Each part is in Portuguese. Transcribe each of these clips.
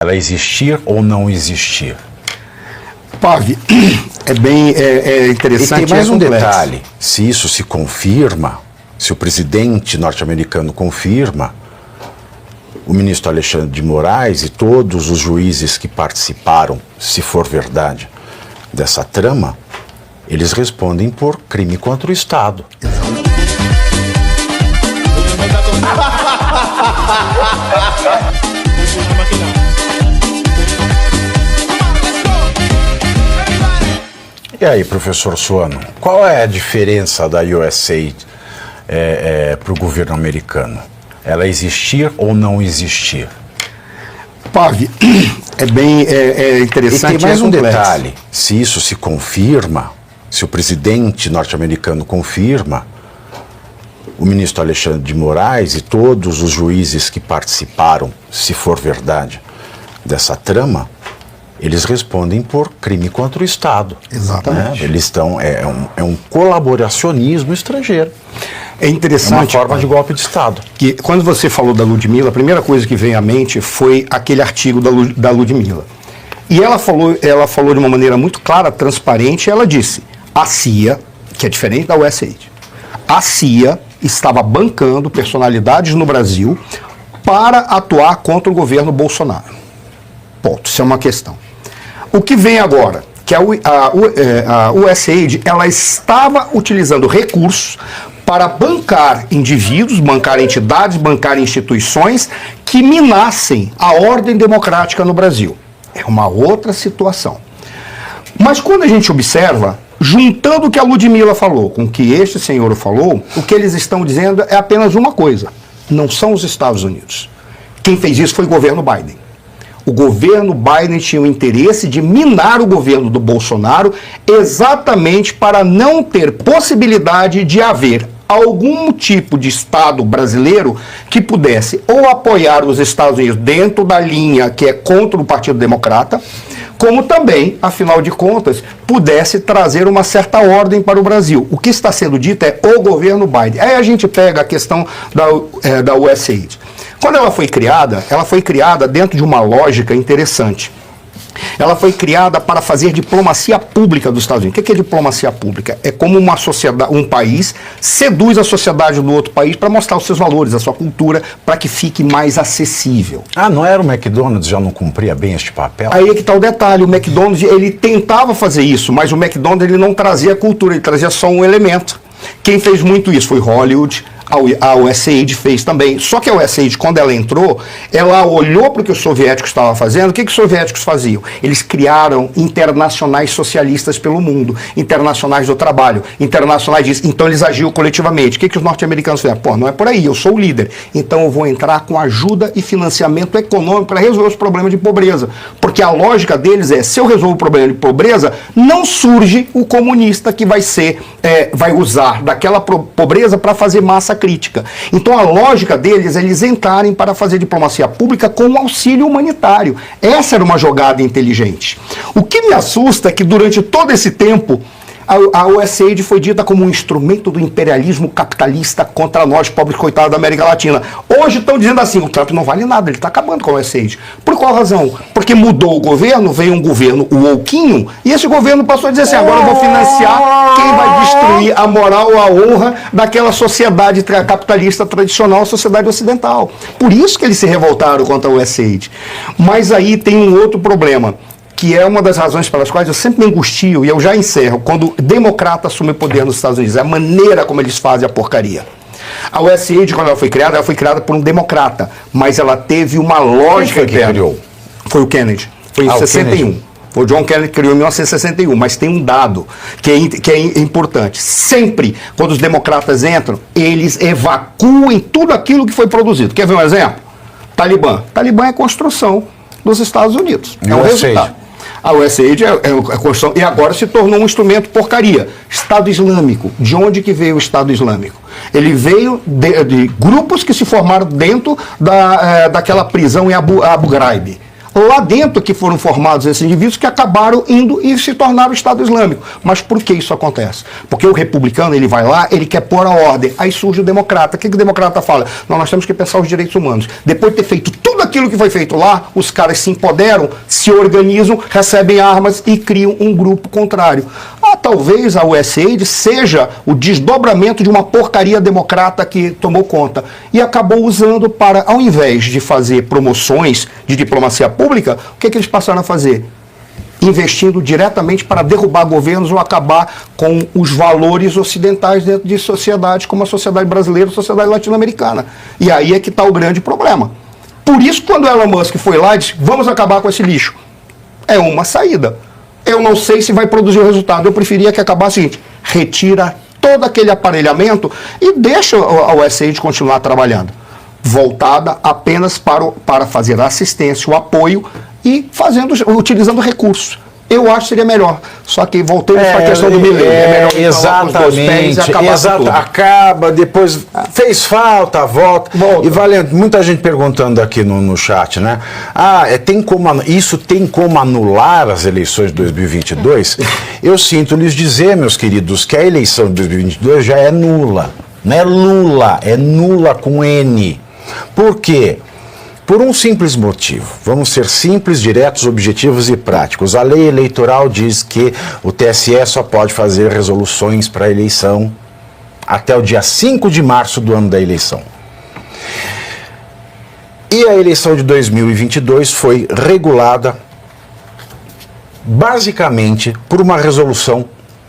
ela existir ou não existir? Pavi, é interessante. E tem mais um detalhe: se isso se confirma, se o presidente norte-americano confirma, o ministro Alexandre de Moraes e todos os juízes que participaram, se for verdade, dessa trama, eles respondem por crime contra o Estado. E aí, professor Suano, qual é a diferença da USAID para o governo americano? Ela existir ou não existir? Pavi, é interessante. E tem mais um detalhe: se isso se confirma, se o presidente norte-americano confirma, o ministro Alexandre de Moraes e todos os juízes que participaram, se for verdade, dessa trama, eles respondem por crime contra o Estado. Exatamente. Né? Eles estão. É um colaboracionismo estrangeiro. É interessante. É uma forma de golpe de Estado. Que quando você falou da Ludmilla, a primeira coisa que veio à mente foi aquele artigo da Ludmilla. E ela falou de uma maneira muito clara, transparente, ela disse: a CIA, que é diferente da USAID, a CIA estava bancando personalidades no Brasil para atuar contra o governo Bolsonaro. Ponto. Isso é uma questão. O que vem agora? Que a USAID, ela estava utilizando recursos para bancar indivíduos, bancar entidades, bancar instituições que minassem a ordem democrática no Brasil. É uma outra situação. Mas quando a gente observa, juntando o que a Ludmilla falou com o que este senhor falou, o que eles estão dizendo é apenas uma coisa: não são os Estados Unidos. Quem fez isso foi o governo Biden. O governo Biden tinha o interesse de minar o governo do Bolsonaro exatamente para não ter possibilidade de haver algum tipo de Estado brasileiro que pudesse ou apoiar os Estados Unidos dentro da linha que é contra o Partido Democrata, como também, afinal de contas, pudesse trazer uma certa ordem para o Brasil. O que está sendo dito é o governo Biden. Aí a gente pega a questão da USAID. Quando ela foi criada dentro de uma lógica interessante. Ela foi criada para fazer diplomacia pública dos Estados Unidos. O que é diplomacia pública? É como uma sociedade, um país seduz a sociedade do outro país para mostrar os seus valores, a sua cultura, para que fique mais acessível. Ah, não era o McDonald's, já não cumpria bem este papel? Aí é que está o detalhe: o McDonald's, ele tentava fazer isso, mas o McDonald's ele não trazia cultura, ele trazia só um elemento. Quem fez muito isso foi Hollywood. A USAID fez também. Só que a USAID, quando ela entrou, ela olhou para o que os soviéticos estavam fazendo. O que os soviéticos faziam? Eles criaram internacionais socialistas pelo mundo, internacionais do trabalho, internacionais disso. Então eles agiam coletivamente. O que os norte-americanos fizeram? Pô, não é por aí, eu sou o líder. Então eu vou entrar com ajuda e financiamento econômico para resolver os problemas de pobreza. Porque a lógica deles é: se eu resolvo o problema de pobreza, não surge o comunista que vai usar daquela pobreza para fazer massa crítica. Então a lógica deles é eles entrarem para fazer diplomacia pública com auxílio humanitário. Essa era uma jogada inteligente. O que me assusta é que durante todo esse tempo a USAID foi dita como um instrumento do imperialismo capitalista contra nós, pobres coitados da América Latina. Hoje estão dizendo assim: o Trump não vale nada, ele está acabando com a USAID. Por qual razão? Porque mudou o governo, veio um governo wokinho, e esse governo passou a dizer assim: agora eu vou financiar quem vai destruir a moral, a honra daquela sociedade capitalista tradicional, a sociedade ocidental. Por isso que eles se revoltaram contra a USAID. Mas aí tem um outro problema, que é uma das razões pelas quais eu sempre me angustio, e eu já encerro, quando o democrata assume o poder nos Estados Unidos, é a maneira como eles fazem a porcaria. A USAID, quando ela foi criada por um democrata, mas ela teve uma lógica que criou. Foi o Kennedy, foi em 61. Foi o John Kennedy que criou em 1961, mas tem um dado que é importante. Sempre, quando os democratas entram, eles evacuam tudo aquilo que foi produzido. Quer ver um exemplo? Talibã. Talibã é construção dos Estados Unidos. É um resultado. A USAID é a construção, e agora se tornou um instrumento porcaria. Estado Islâmico. De onde que veio o Estado Islâmico? Ele veio de grupos que se formaram dentro daquela prisão em Abu Ghraib. lá dentro que foram formados esses indivíduos que acabaram indo e se tornaram o Estado Islâmico. Mas por que isso acontece? Porque o republicano, ele vai lá, ele quer pôr a ordem. Aí surge o democrata. O que o democrata fala? Não, nós temos que pensar os direitos humanos. Depois de ter feito tudo aquilo que foi feito lá, os caras se empoderam, se organizam, recebem armas e criam um grupo contrário. Talvez a USAID seja o desdobramento de uma porcaria democrata que tomou conta e acabou usando para, ao invés de fazer promoções de diplomacia pública, o que eles passaram a fazer? Investindo diretamente para derrubar governos ou acabar com os valores ocidentais dentro de sociedades como a sociedade brasileira, a sociedade latino-americana. E aí é que está o grande problema. Por isso, quando Elon Musk foi lá e disse, vamos acabar com esse lixo, é uma saída. Eu não sei se vai produzir o resultado. Eu preferia que acabasse o seguinte, retira todo aquele aparelhamento e deixa a USAID continuar trabalhando, voltada apenas para fazer a assistência, o apoio e utilizando recursos. Eu acho que seria melhor. Só que voltando para a questão do milênio. É melhor exatamente. Acaba, depois fez falta, volta. E valendo, muita gente perguntando aqui no chat, né? Isso tem como anular as eleições de 2022? Eu sinto lhes dizer, meus queridos, que a eleição de 2022 já é nula. Não é Lula, é nula com N. Por quê? Por um simples motivo. Vamos ser simples, diretos, objetivos e práticos. A lei eleitoral diz que o TSE só pode fazer resoluções para a eleição até o dia 5 de março do ano da eleição. E a eleição de 2022 foi regulada basicamente por uma resolução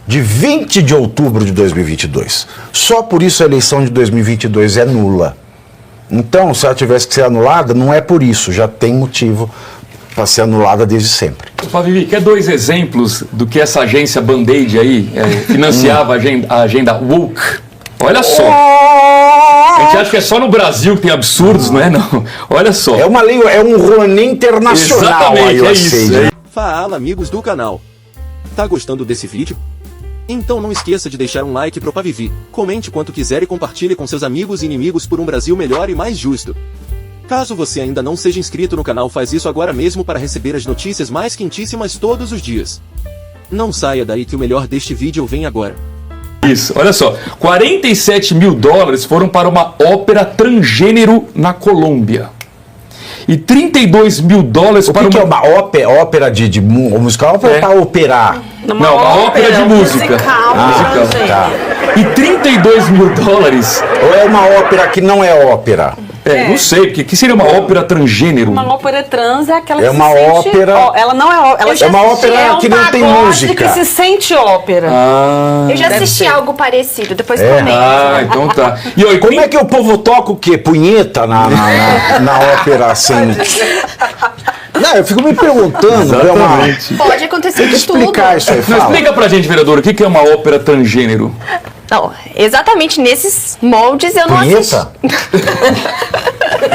de 20 de outubro de 2022. Só por isso a eleição de 2022 é nula. Então, se ela tivesse que ser anulada, não é por isso, já tem motivo para ser anulada desde sempre. Vivi, quer 2 exemplos do que essa agência Band-Aid aí financiava a agenda woke? Olha só. A gente acha que é só no Brasil que tem absurdos, não é? Não. Olha só. É uma lei, é um Rouanet internacional. Exatamente, é isso. Fala, amigos do canal. Tá gostando desse vídeo? Então não esqueça de deixar um like pro Pavivi, comente quanto quiser e compartilhe com seus amigos e inimigos por um Brasil melhor e mais justo. Caso você ainda não seja inscrito no canal, faz isso agora mesmo para receber as notícias mais quentíssimas todos os dias. Não saia daí que o melhor deste vídeo vem agora. Isso, olha só, 47 mil dólares foram para uma ópera transgênero na Colômbia. E 32 mil dólares para que é uma ópera de musical ou para operar? Não, uma ópera de música. Musical. Tá. E 32 mil dólares. Ou é uma ópera que não é ópera? Não sei, porque que seria uma ópera transgênero? Uma ópera trans é aquela que uma se sente... ópera... ela não é ópera. É uma ópera que não tem música. Que se sente ópera. Eu já assisti algo parecido, depois comenta. Então tá. E como é que o povo toca o quê? Punheta na ópera assim? Não, eu fico me perguntando. Pode acontecer de tudo. Explicar isso aí, explica pra gente, vereador, o que é uma ópera transgênero? Não, exatamente nesses moldes eu não assisti.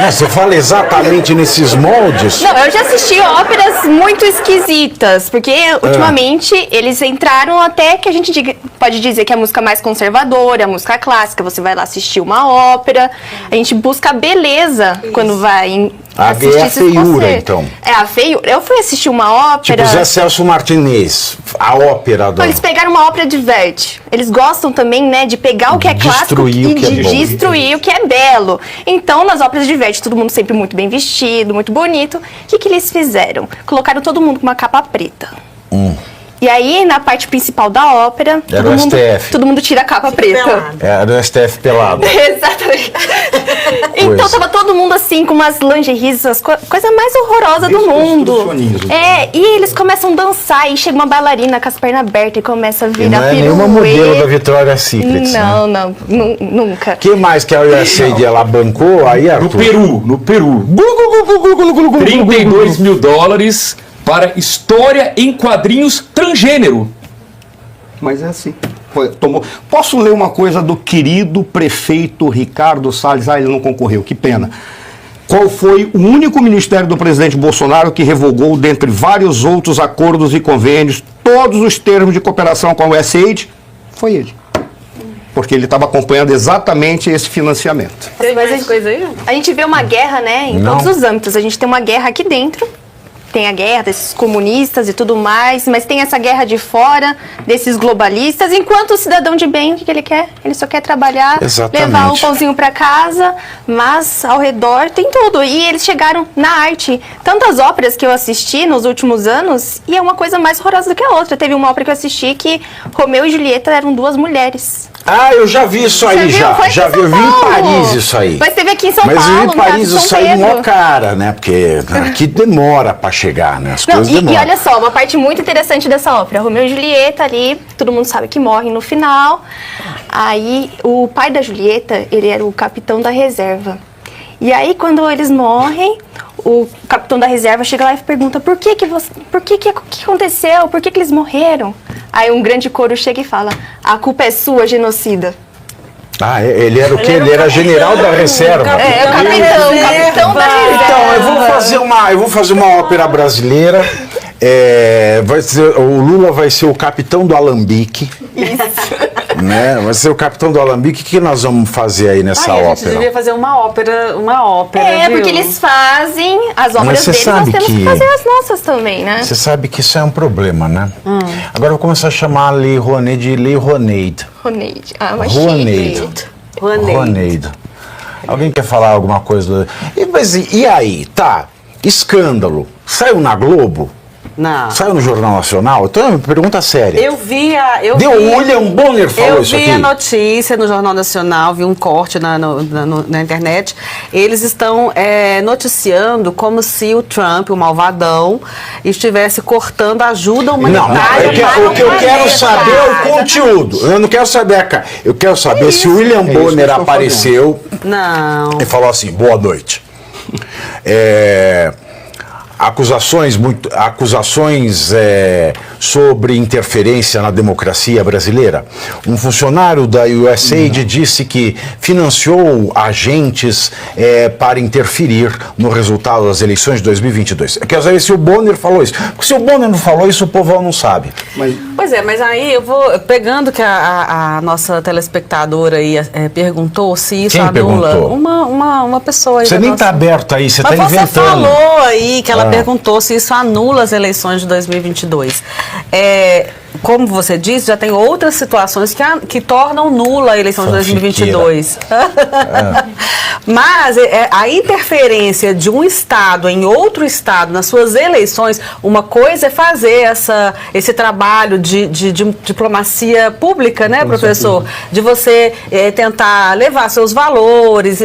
Você fala exatamente nesses moldes? Não, eu já assisti óperas muito esquisitas, porque ultimamente eles entraram até que a gente pode dizer que é a música mais conservadora, a música clássica, você vai lá assistir uma ópera, a gente busca beleza quando vai assistir a feiura, então. A feiura. Eu fui assistir uma ópera... Tipo Zé Celso Martinez, a ópera da... Eles pegaram uma ópera de Verdi. Eles gostam também, né, de pegar o que é clássico e de destruir o que é belo. Então, nas óperas de Verdi, todo mundo sempre muito bem vestido, muito bonito. O que eles fizeram? Colocaram todo mundo com uma capa preta. E aí, na parte principal da ópera, todo mundo tira a capa preta. Era o STF pelado. Exatamente. Então tava todo mundo assim, com umas lingeries, coisa mais horrorosa do mundo. E eles começam a dançar, e chega uma bailarina com as pernas abertas e começa a virar pirueta. Não é nenhuma modelo da Victoria's Secret. Não, nunca. O que mais que a USAID ela bancou aí, Arthur? No Peru. 32 mil dólares para história em quadrinhos transgênero. Mas é assim. Posso ler uma coisa do querido prefeito Ricardo Salles? Ele não concorreu, que pena. Qual foi o único ministério do presidente Bolsonaro que revogou, dentre vários outros acordos e convênios, todos os termos de cooperação com a USAID? Foi ele. Porque ele estava acompanhando exatamente esse financiamento. A gente vê uma guerra, né, em todos os âmbitos. A gente tem uma guerra aqui dentro tem a guerra desses comunistas e tudo mais, mas tem essa guerra de fora desses globalistas, enquanto o cidadão de bem, o que ele quer? Ele só quer trabalhar, Exatamente. levar o pãozinho para casa, mas ao redor tem tudo. E eles chegaram na arte. Tantas óperas que eu assisti nos últimos anos, e é uma coisa mais horrorosa do que a outra. Teve uma ópera que eu assisti que Romeu e Julieta eram duas mulheres. Ah, eu já vi isso aí, Você viu? Foi aqui já em vi, eu São vi em Paulo. Paris isso aí. Mas teve aqui em São Mas Paulo, eu vi em no Paris Teatro isso São aí Pedro. mó cara, né? Porque aqui demora pra chegar, né? As Não, coisas e demoram. olha só, uma parte muito interessante dessa ópera. Romeu e Julieta ali, todo mundo sabe que morrem no final. Aí o pai da Julieta, ele era o capitão da reserva. E aí quando eles morrem, o capitão da reserva chega lá e pergunta: o que aconteceu? Por que eles morreram? Aí um grande coro chega e fala: a culpa é sua, genocida. Ah, ele era o quê? Ele era general da reserva. É, o capitão da reserva. Então, eu vou fazer uma ópera brasileira. O Lula vai ser o capitão do alambique. Isso. Né? Vai ser o capitão do alambique. O que nós vamos fazer aí nessa A gente ópera? devia fazer uma ópera, viu? Porque eles fazem as Mas óperas você deles, nós sabe temos que que- fazer as nossas também, né? Você sabe que isso é um problema, né? Agora eu vou começar a chamar a Lei Rouanet de Lei Rouanet. Roneide. Ah, mas Rouanet. Rouanet. Alguém quer falar alguma coisa? E aí? Tá. Escândalo. Saiu na Globo? Não. Saiu no Jornal Nacional? Então é uma pergunta séria. Eu vi O William Bonner falou isso aqui? Eu vi a notícia no Jornal Nacional, vi um corte na internet. Eles estão noticiando como se o Trump, o malvadão, estivesse cortando ajuda humanitária. O que eu quero saber é o conteúdo. Eu não quero saber a cara. Eu quero saber se o William isso que eu Bonner estou apareceu Não. e falou assim: boa noite. Acusações sobre interferência na democracia brasileira. Um funcionário da USAID disse que financiou agentes para interferir no resultado das eleições de 2022. Eu quero saber se o Bonner falou isso. Porque se o Bonner não falou isso, o povo não sabe. Pois é, mas aí eu vou pegando que a nossa telespectadora aí perguntou se isso Quem anula. perguntou? Uma pessoa aí. Você da nem nossa- está aberto aí, você está Mas você inventando. falou aí que ela perguntou se isso anula as eleições de 2022. Como você disse, já tem outras situações que tornam nula a eleição de 2022. Mas a interferência de um Estado em outro Estado nas suas eleições, uma coisa é fazer esse trabalho de diplomacia pública, né, professor? De você tentar levar seus valores,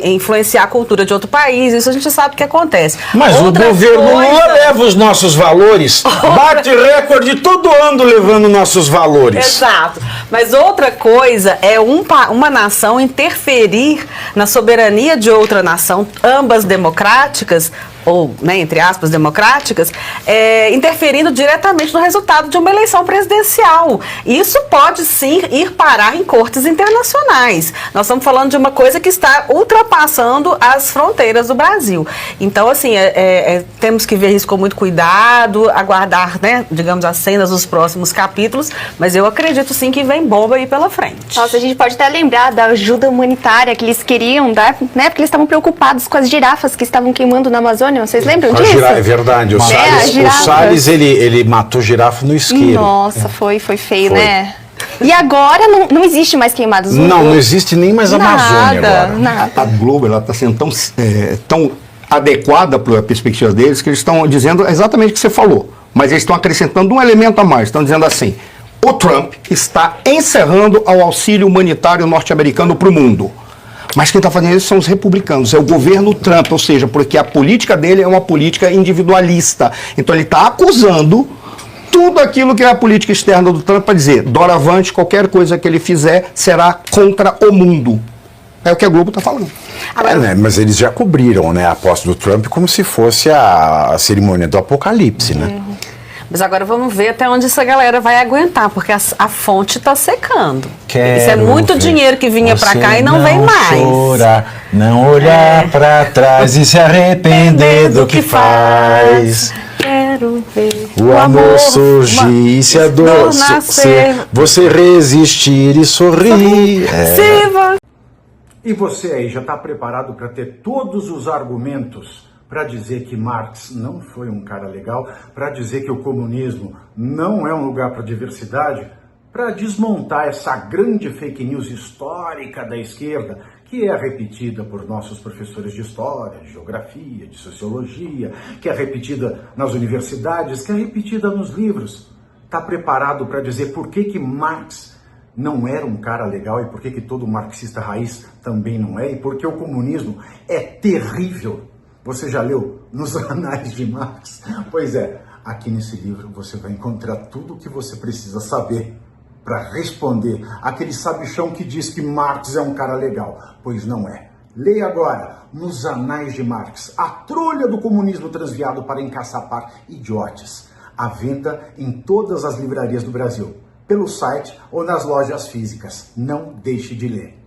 influenciar a cultura de outro país, isso a gente sabe que acontece. Mas Outra o governo coisa- Lula leva os nossos valores, bate recorde todo ano levando nossos valores. Exato. Mas outra coisa é uma nação interferir na soberania de outra nação, ambas democráticas, ou, né, entre aspas, democráticas, interferindo diretamente no resultado de uma eleição presidencial. Isso pode sim ir parar em cortes internacionais. Nós estamos falando de uma coisa que está ultrapassando as fronteiras do Brasil. Então, assim, temos que ver isso com muito cuidado, aguardar, né, digamos, as cenas dos próximos capítulos, mas eu acredito sim que vem bomba aí pela frente. Nossa, a gente pode até lembrar da ajuda humanitária que eles queriam dar, né? Porque eles estavam preocupados com as girafas que estavam queimando na Amazônia. Vocês lembram disso? É verdade, o a girafa. Salles ele matou girafa no isqueiro. Nossa, foi feio, Foi. né? E agora não existe mais queimados. Não existe nem mais Amazônia agora. Nada. A Globo está sendo tão adequada para a perspectiva deles que eles estão dizendo exatamente o que você falou. Mas eles estão acrescentando um elemento a mais. Estão dizendo assim: o Trump está encerrando o auxílio humanitário norte-americano para o mundo. Mas quem está fazendo isso são os republicanos, é o governo Trump, ou seja, porque a política dele é uma política individualista. Então ele está acusando tudo aquilo que é a política externa do Trump para dizer: doravante, qualquer coisa que ele fizer será contra o mundo. É o que a Globo está falando. Né, mas eles já cobriram, né, a posse do Trump como se fosse a cerimônia do apocalipse, né? Mas agora vamos ver até onde essa galera vai aguentar, porque a fonte está secando. Isso é Quero muito ver dinheiro que vinha para você cá e não vem mais. Chorar, não olhar pra trás e se arrepender do que faz. Quero ver O amor surgir e se a dor nascer. você resistir e sorrir. Se você E você aí já está preparado para ter todos os argumentos para dizer que Marx não foi um cara legal, para dizer que o comunismo não é um lugar para diversidade, para desmontar essa grande fake news histórica da esquerda, que é repetida por nossos professores de história, de geografia, de sociologia, que é repetida nas universidades, que é repetida nos livros. Está preparado para dizer por que Marx não era um cara legal e por que todo marxista raiz também não é, e por que o comunismo é terrível? Você já leu Nos Anais de Marx? Pois é, aqui nesse livro você vai encontrar tudo o que você precisa saber para responder aquele sabichão que diz que Marx é um cara legal, pois não é. Leia agora Nos Anais de Marx, a trolha do comunismo transviado para encaçapar idiotes. À venda em todas as livrarias do Brasil, pelo site ou nas lojas físicas. Não deixe de ler.